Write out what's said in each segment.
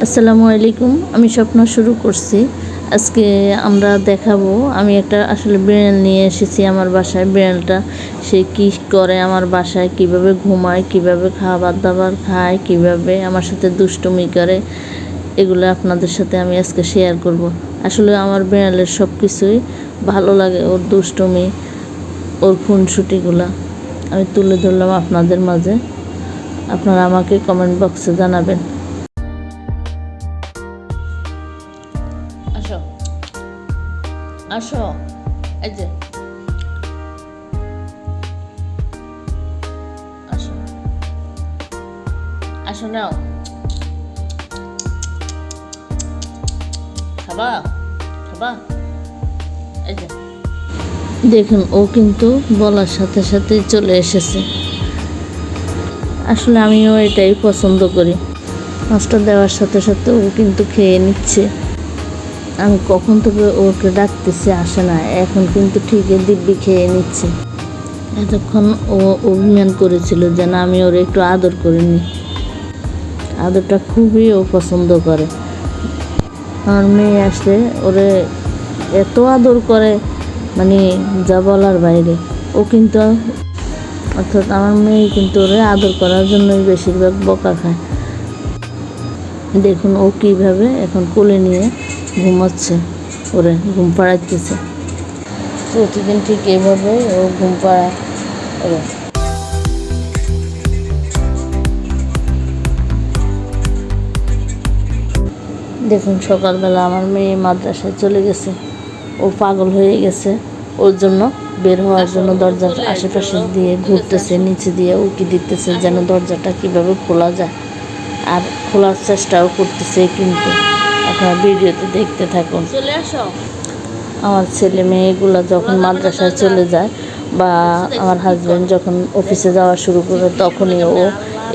আসসালামু আলাইকুম। আমি স্বপ্ন শুরু করছি। আজকে আমরা দেখাবো, আমি একটা আসলে বিড়াল নিয়ে এসেছি আমার বাসায়। বিড়ালটা সে কী করে আমার বাসায়, কিভাবে ঘুমায়, কিভাবে খাবার দাবার খায়, কিভাবে আমার সাথে দুষ্টুমি করে, এগুলো আপনাদের সাথে আমি আজকে শেয়ার করব। আসলে আমার বিড়ালের সব কিছুই ভালো লাগে, ওর দুষ্টুমি, ওর খুনসুটিগুলা আমি তুলে ধরলাম আপনাদের মাঝে। আপনারা আমাকে কমেন্ট বক্সে জানাবেন। আসো আসো, এই যে আসো, আসো নাও, খাবা খাবা। এই যে দেখুন, ও কিন্তু বলার সাথে সাথে চলে এসেছে। আসলে আমিও এটাই পছন্দ করি, মাছটা দেওয়ার সাথে সাথে ও কিন্তু খেয়ে নিচ্ছে। আমি কখন থেকে ওকে ডাকতেছি, আসে না, এখন কিন্তু ঠিকই দিব্যি খেয়ে নিচ্ছে। এতক্ষণ ও অভিমান করেছিল যে না, আমি ওরে একটু আদর করিনি। আদরটা খুবই ও পছন্দ করে। আমার মেয়ে আসলে ওরে এত আদর করে, মানে যা বলার বাইরে। ও কিন্তু, অর্থাৎ আমার মেয়ে কিন্তু ওরে আদর করার জন্যই বেশিরভাগ বকা খায়। দেখুন ও কীভাবে এখন কোলে নিয়ে ঘুমাচ্ছে, ওরে ঘুম পাড়াইতেছে। প্রতিদিন ঠিক এভাবে ও ঘুম পাড়ায় ওরে। দেখুন সকালবেলা আমার মেয়ে মাদ্রাসায় চলে গেছে, ও পাগল হয়ে গেছে। ওর জন্য বের হওয়ার জন্য দরজার আশেপাশে দিয়ে ঘুরতেছে, নিচে দিয়ে উকি দিতেছে যেন দরজাটা কিভাবে খোলা যায়, আর খোলার চেষ্টাও করতেছে। কিন্তু আপনারা ভিডিওতে দেখতে থাকুন। চলে আসো। আমার ছেলে মেয়েগুলো যখন মাদ্রাসায় চলে যায় বা আমার হাজব্যান্ড যখন অফিসে যাওয়া শুরু করে, তখনই ও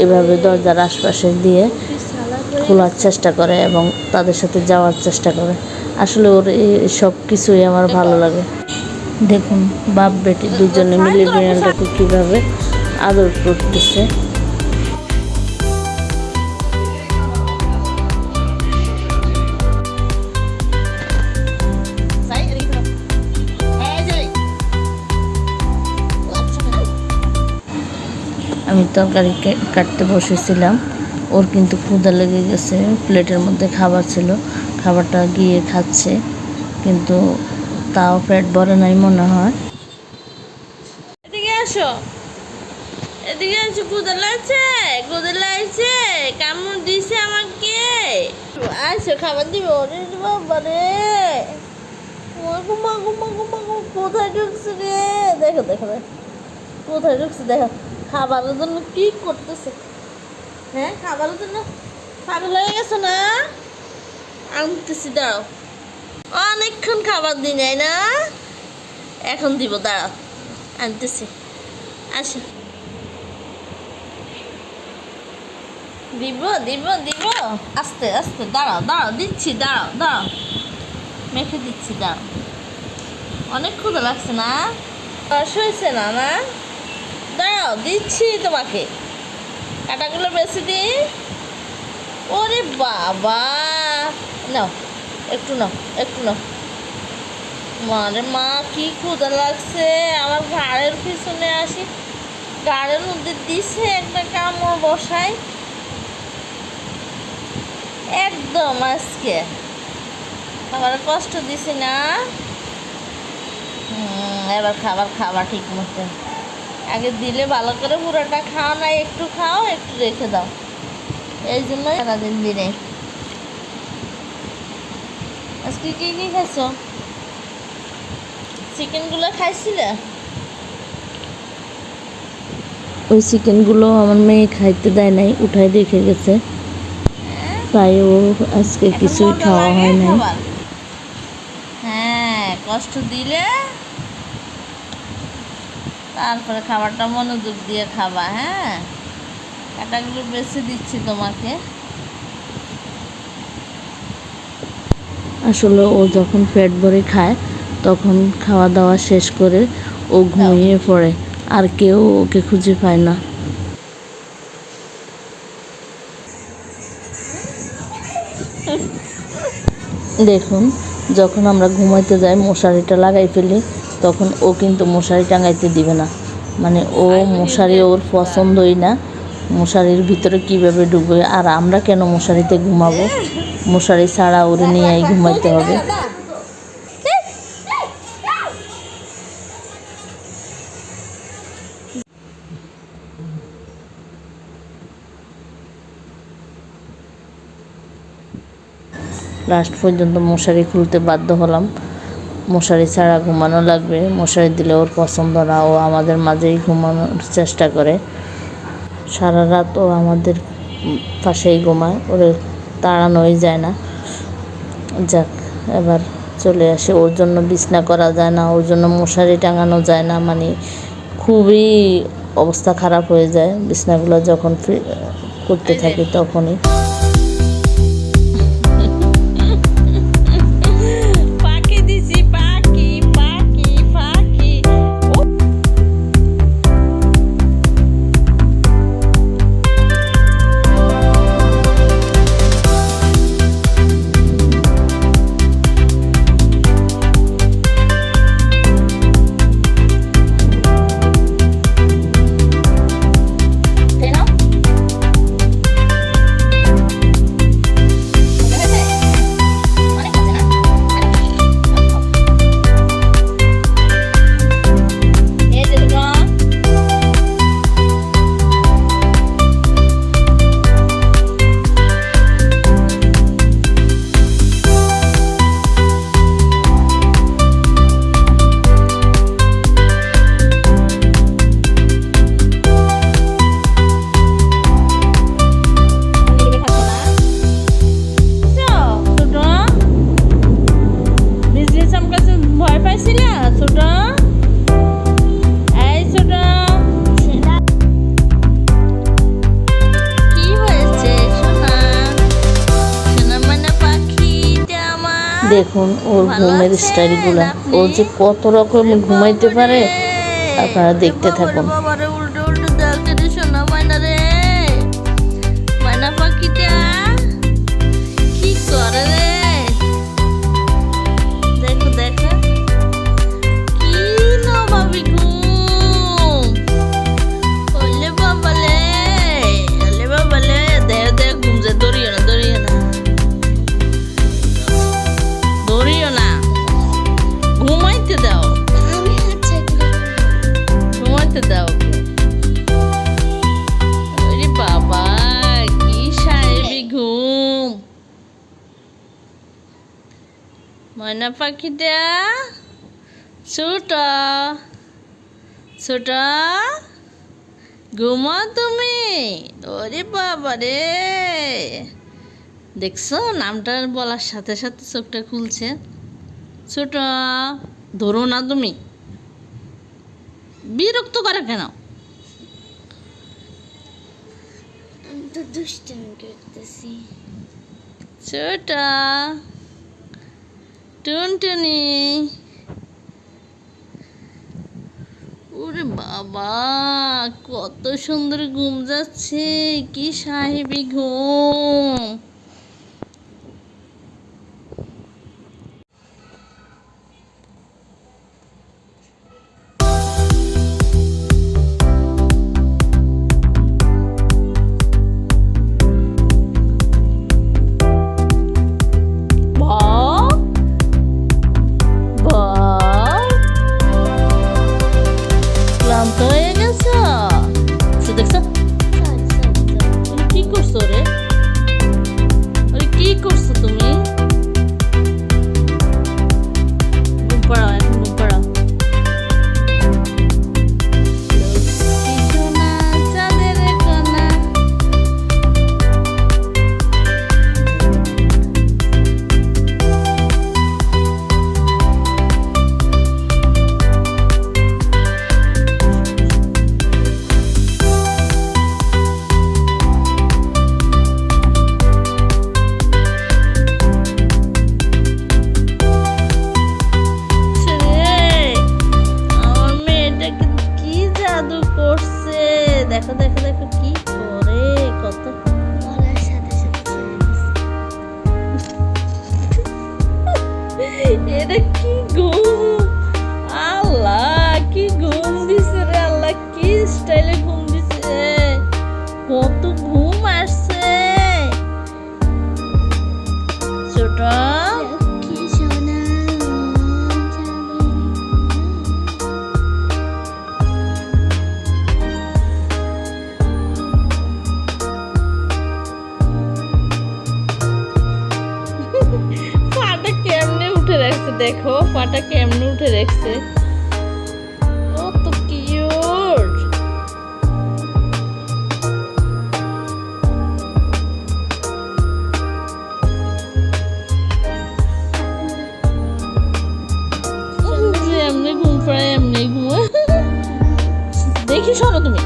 এভাবে দরজার আশপাশে দিয়ে খোলার চেষ্টা করে এবং তাদের সাথে যাওয়ার চেষ্টা করে। আসলে ওর এই সব কিছুই আমার ভালো লাগে। দেখুন বাপ বেটি দুজনে মিলে বিড়ালটাকে কীভাবে আদর করতেছে। আমি তরকারি কাটতে বসেছিলাম, ওর কিন্তু ক্ষুধা লেগে গেছে। প্লেটের মধ্যে খাবার ছিল, খাবারটা গিয়ে খাচ্ছে, কিন্তু তাও পেট ভরে নাই মনে হয়। এদিকে আসো, এদিকে আসো, ক্ষুধা লাগছে, কামড় দিছে আমাকে। আসো খাবার দিবে। ওরে বাবা রে, কোথায় ঢুকছে রে? দেখো দেখো দেখো কোথায় ঢুকছে, দেখো খাবারের জন্য কি করতেছে। হ্যাঁ, খাবারের জন্য পাগল হয়ে গেছো না? আনতেছি, দাঁড়াও, অনেকক্ষণ খাবার দিই নাই না, এখন দিব, দাঁড়াও আনতেছি। আসো, দিব দিব দিব, আস্তে আস্তে, দাঁড়াও দাঁড়াও, দিচ্ছি, দাঁড়াও দাঁড়াও, মেখে দিচ্ছি, দাঁড়াও। অনেক ক্ষুধা লাগছে না? রস হয়েছে না? না, দাঁড়াও দিচ্ছি তোমাকে, কাটাগুলো বেশি দিই। ওরে বাবা, নাও একটু, নাও একটু, নাও। মারে মা, কি ক্ষুধা লাগছে! আমার ঘাড়ের পিছনে আসি, ঘাড়ের মধ্যে দিছে একটা কামড় বসায় একদম। আজকে আমার কষ্ট দিছি না? এবার খাবার খাওয়া ঠিক মতো। আগে দিলে ভালো করে পুরোটা খাও না, একটু খাও, একটু রেখে দাও। এই জন্যই সারাদিন দিনে। আজকে কি কি খাইছো? চিকেনগুলো খাইছিলে? ওই চিকেনগুলো আমার মেয়ে খাইতে দেয় নাই, উঠাই রেখে গেছে, তাই ও আজকে কিছুই খাওয়া হয় নাই। হ্যাঁ, কষ্ট দিলে তারপরে খাবারটা মনোযোগ দিয়ে খাবা। হ্যাঁ, কাটাগুলো বেছে দিচ্ছি তোমাকে। আসলে ও যখন পেট ভরে খায়, তখন খাওয়া দাওয়া শেষ করে ও ঘুমিয়ে পড়ে, আর কেউ ওকে খুঁজে পায় না। দেখুন, যখন আমরা ঘুমাইতে যাই মশারিটা লাগাই ফেলি, তখন ও কিন্তু মশারি টাঙাইতে দিবে না। মানে ও মশারি ওর পছন্দই না। মশারির ভিতরে কীভাবে ঢুকবে, আর আমরা কেন মশারিতে ঘুমাবো? মশারি ছাড়া ওরে নিয়েই ঘুমাইতে হবে। লাস্ট পর্যন্ত মশারি খুলতে বাধ্য হলাম। মশারি ছাড়া ঘুমানো লাগবে, মশারি দিলে ওর পছন্দ না। ও আমাদের মাঝেই ঘুমানোর চেষ্টা করে, সারা রাত ও আমাদের পাশেই ঘুমায়, ওরে তাড়ানোই যায় না। যাক, এবার চলে আসে। ওর জন্য বিছনা করা যায় না, ওর জন্য মশারি টাঙানো যায় না। মানে খুবই অবস্থা খারাপ হয়ে যায় বিছনাগুলো যখন করতে থাকি তখনই। দেখুন ওর ঘুমের স্টাইলগুলো, ও যে কত রকম ঘুমাইতে পারে আপনারা দেখতে থাকুন। উল্টো উল্টো দেখতে দিস না মাইনা রে, মাইনা পাখিটা কি করে রে, দেখো দেখো কি নবাবি ঘুম। ওলে বাবালে, ওলে বাবালে, দেখ দেখ ঘুম যে দৌড়িও না, দৌড়িও না, দৌড়িও না, ঘুমাইতে দাও, ঘুমাইতে দাও। আরে বাবা কি সাহেবি ঘুম। ময়না পাখিটা ছোট ছোট ঘুমাও তুমি। ওরে বাবা রে, দেখছো নামটা বলার সাথে সাথে চোখটা খুলছে। ছোট, ধরো না তুমি, বিরক্ত করে কেন? আমি তো দুষ্টামি করতেছি। ছোট টুনটুনি, ওরে বাবা কত সুন্দর ঘুম যাচ্ছে, কি সাহেবি ঘুম। ক্লান্ত হয়ে গেছো? দেখছো কি করছো রে? দেখো পাটা কেমনে উঠে রেখেছে, কত কিউট। এমনি ঘুম পাড়ায় এমনি ঘুমায়। দেখি শোনো তুমি,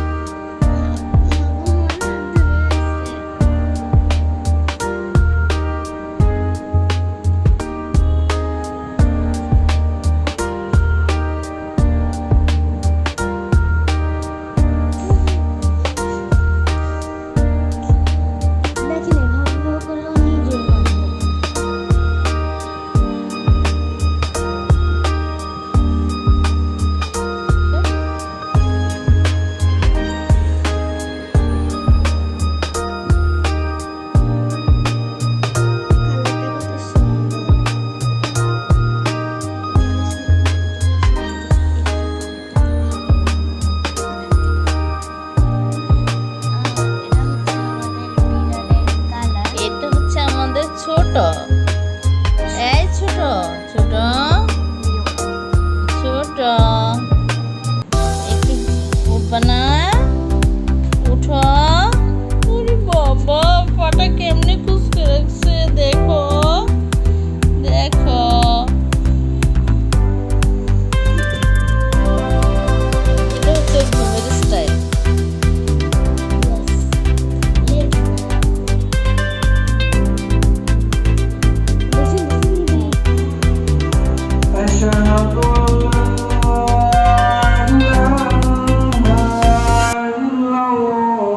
দেখেন এভাবে করলেও নিজের কালারটা কত সুন্দর। এটা হচ্ছে আমাদের ছোট, এই ছোট ছোট ছোট, একটু উঠবা না, উঠো। ওরে বাবা, পাটা কেমনে কুচকে রাখছে, দেখো দেখো। এটা হচ্ছে ঘুমের স্টাইল। أشهد أن لا إله إلا الله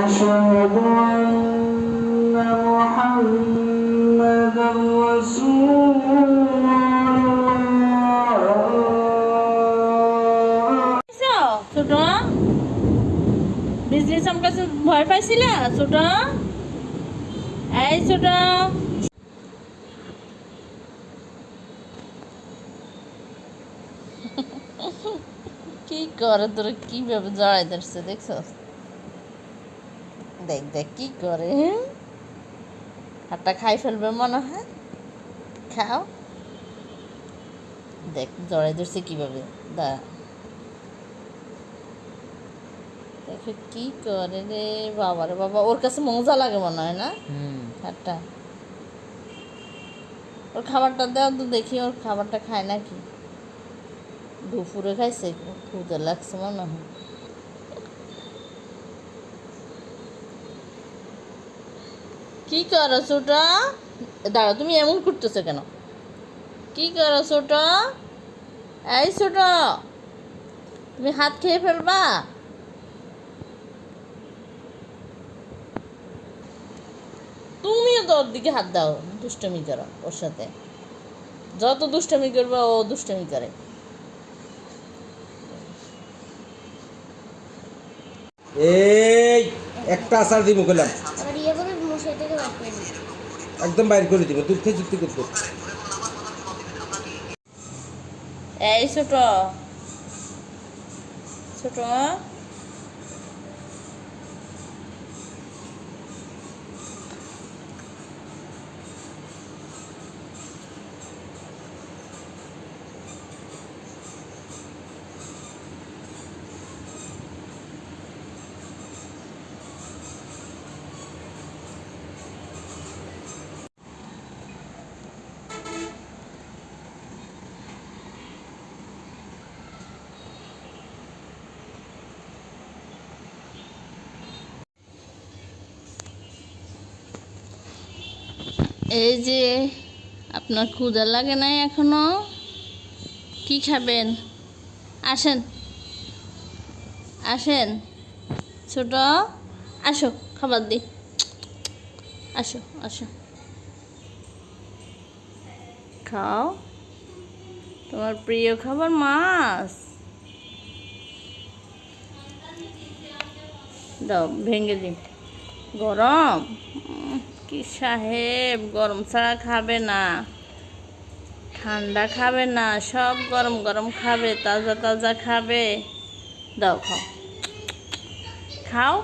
أشهد أن محمدا رسول الله ছোট বিজনেস আমার কাছে ভয় পাইছিলা ছোট, এই ছোট। কি করে তোরা, কিভাবে জড়াই ধরছে দেখছ, দেখ দেখ কি করে। হাতটা খাই ফেলবে মনে হয়, খাও। দেখ জড়াই ধরছে কিভাবে, দাঁড়া দেখো কি করে রে বাবা রে বাবা। ওর কাছে মজা লাগে মনে হয় না হাতটা। ওর খাবারটা দাও তো দেখি, ওর খাবারটা খায় নাকি। দুপুরে খাইছে, ক্ষুদে লাগছে মনে হয়। কি করো ছোট, দাঁড়াও তুমি এমন করতেছো কেন, কি করো ছোট, এই ছোট তুমি হাত খেয়ে ফেলবা। তুমিও তো ওর দিকে হাত দাও, দুষ্টমি করো ওর সাথে, যত দুষ্টমি করবে ও দুষ্টমি করে। এই একটা আচার দিব কইলাম, আবার ইয়ে করে মশাই থেকে বার করে দিই। একদম বাইর করে দিব, তুই খেয়ে যুক্তি করতে। এই ছোট ছোট, এই যে আপনার ক্ষুধা লাগে নাই এখনো, কি খাবেন, আসেন আসেন ছোট, আসো খাবার দি, আসো আসো খাও। তোমার প্রিয় খাবার মাছ, দাও ভেঙে দিন। গরম, কি সাহেব গরম ছাড়া খাবে না, ঠান্ডা খাবে না, সব গরম গরম খাবে, তাজা তাজা খাবে। দাও খাও খাও।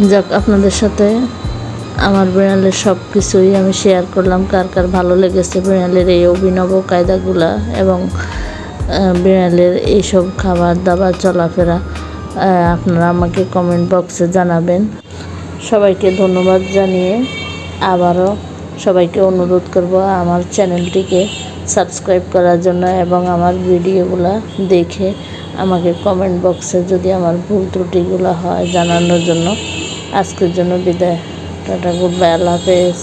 যাক, আপনাদের সাথে আমার বিড়ালের সব কিছুই আমি শেয়ার করলাম। কার কার ভালো লেগেছে বিড়ালের এই অভিনব কায়দাগুলা এবং বিড়ালের এইসব খাবার দাবার চলাফেরা, আপনারা আমাকে কমেন্ট বক্সে জানাবেন। সবাইকে ধন্যবাদ জানিয়ে আবারও সবাইকে অনুরোধ করব আমার চ্যানেলটিকে সাবস্ক্রাইব করার জন্য এবং আমার ভিডিওগুলো দেখে আমাকে কমেন্ট বক্সে যদি আমার ভুল ত্রুটিগুলো হয় জানানোর জন্য। আজকের জন্য বিদায়। টাটা, গুড বাই, আল্লাহ হাফেজ।